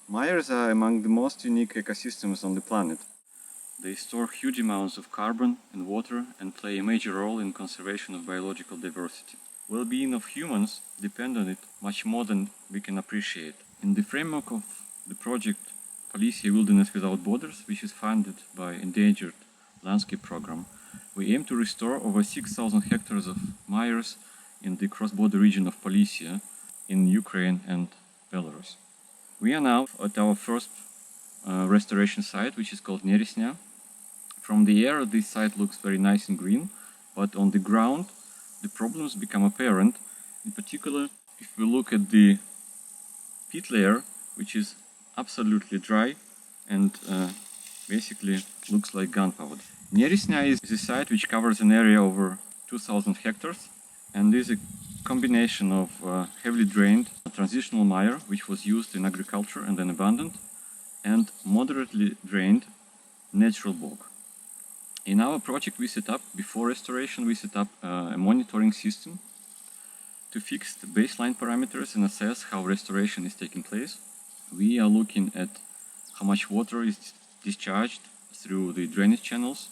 Mires are among the most unique ecosystems on the planet. They store huge amounts of carbon and water and play a major role in conservation of biological diversity. Well-being of humans depend on it much more than we can appreciate. In the framework of the project Polisia Wilderness Without Borders, which is funded by Endangered Landscape Program, we aim to restore over 6,000 hectares of mires in the cross-border region of Polisia in Ukraine and Belarus. We are now at our first restoration site, which is called Neresnya. From the air, this site looks very nice and green, but on the ground, the problems become apparent. In particular, if we look at the peat layer, which is absolutely dry and basically looks like gunpowder. Neresnya is a site which covers an area over 2,000 hectares and is a combination of heavily drained transitional mire, which was used in agriculture and then abandoned, and moderately drained natural bog. In our project we set up, before restoration, we set up a monitoring system to fix the baseline parameters and assess how restoration is taking place. We are looking at how much water is discharged through the drainage channels,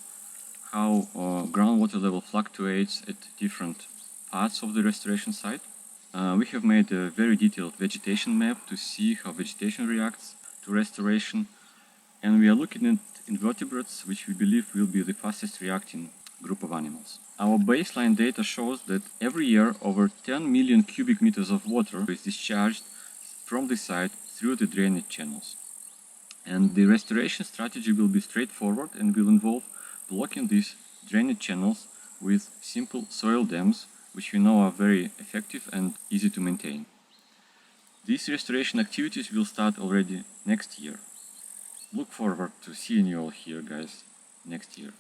how groundwater level fluctuates at different parts of the restoration site. We have made a very detailed vegetation map to see how vegetation reacts to restoration, and we are looking at invertebrates, which we believe will be the fastest reacting group of animals. Our baseline data shows that every year over 10 million cubic meters of water is discharged from the site through the drainage channels. And the restoration strategy will be straightforward and will involve blocking these drainage channels with simple soil dams, which we know are very effective and easy to maintain. These restoration activities will start already next year. Look forward to seeing you all here, guys, next year.